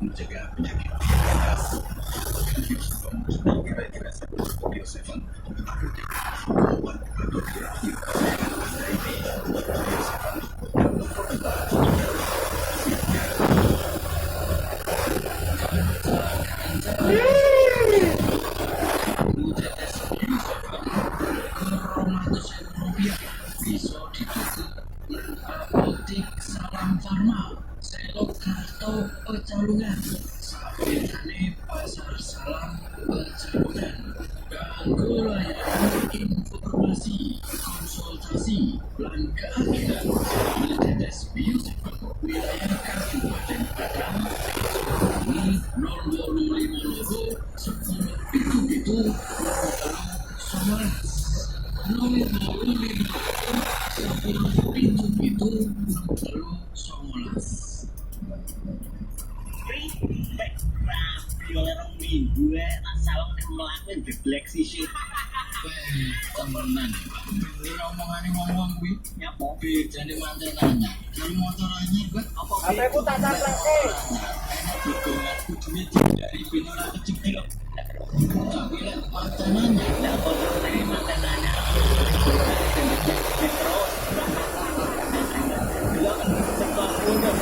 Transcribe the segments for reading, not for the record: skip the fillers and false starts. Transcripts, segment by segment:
mencegah penyakit kira-kira seperti seven obat atau terapi bisa dituku apotik salam farma selok karto pecalungan sampingane pasar salam pecalungan kanggo layanan informasi konsultasi lan keahlian tetes bius wilayah Kabupaten Padang ini 0852 10 itu 11 minggu sawang nek mlaku geblek sisih. Temenan. Ini omongane ngomong kuwi nyapa bedane mantenane. Kalau motor anyar kok apa? Apa iku tak takleke. Kudune dari bino ora kecekel. Tapi lek mantenane lek motorane mantenane. Terus. Bila kan sebab udah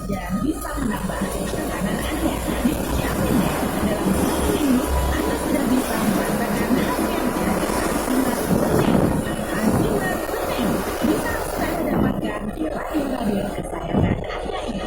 dan bisa menambah tekanan Anda. Dijamin ya, dalam 1 minggu Anda sudah bisa merasakan hasil dari sinar kuning. Sinar kuning bisa Anda dapatkan di radio-radio kesayangan Anda ini.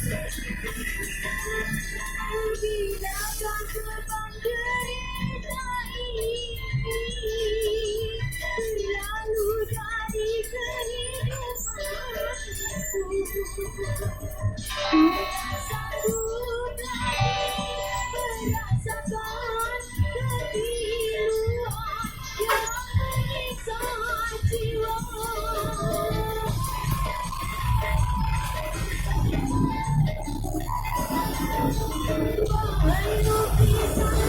Bila kau terbang kereta ini berlalu dari kehidupanku, satu lagi merasakan kepiluan yang menyiksa jiwa. Wahai lukisan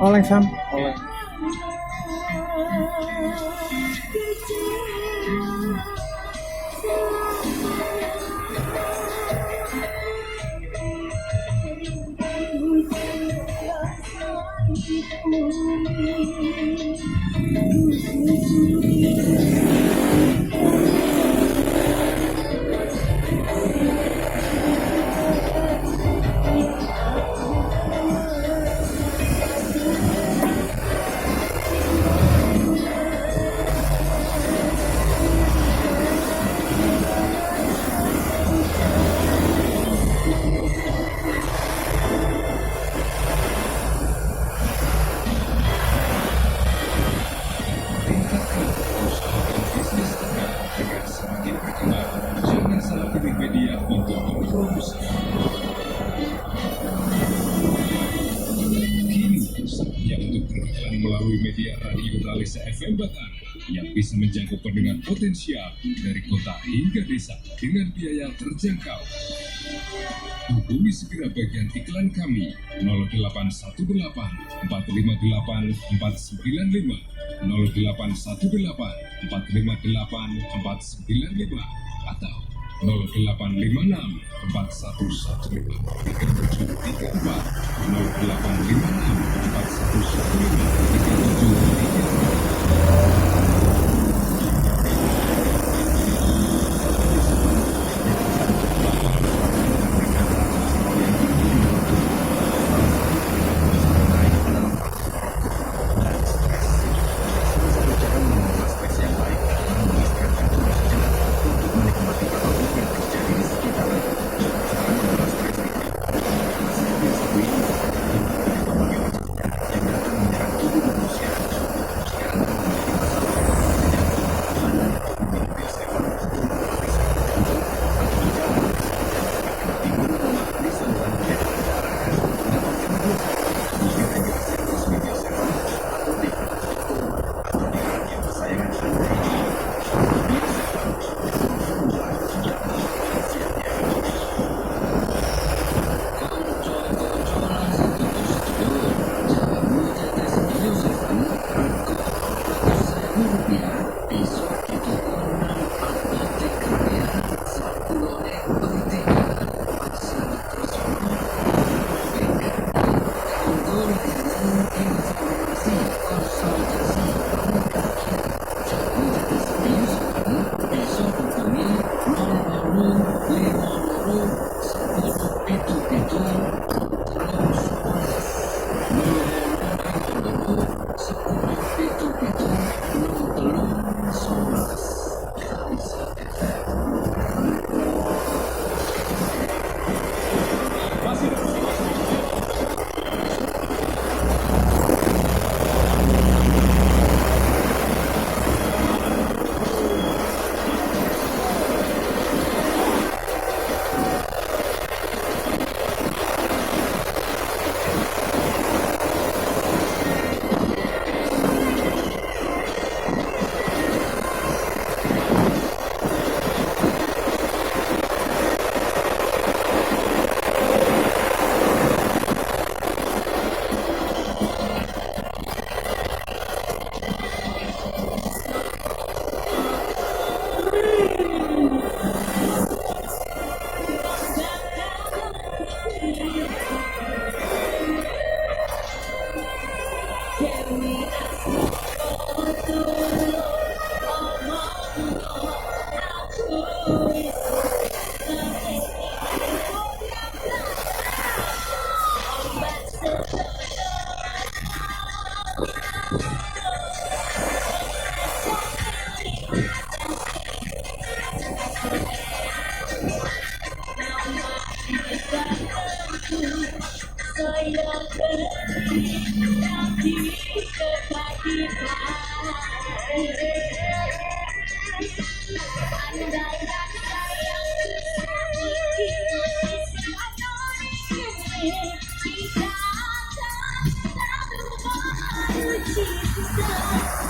Oleng Sam, oleng. Media untuk memproduksi. Kini saatnya untuk beriklan melalui media radio Talisa FM Batam yang bisa menjangkau pendengar potensial dari kota hingga desa dengan biaya terjangkau. Hubungi segera bagian iklan kami 0818 458 495 0818 458 495 atau 0856 4115 3734 0856 4115 3734. Cinta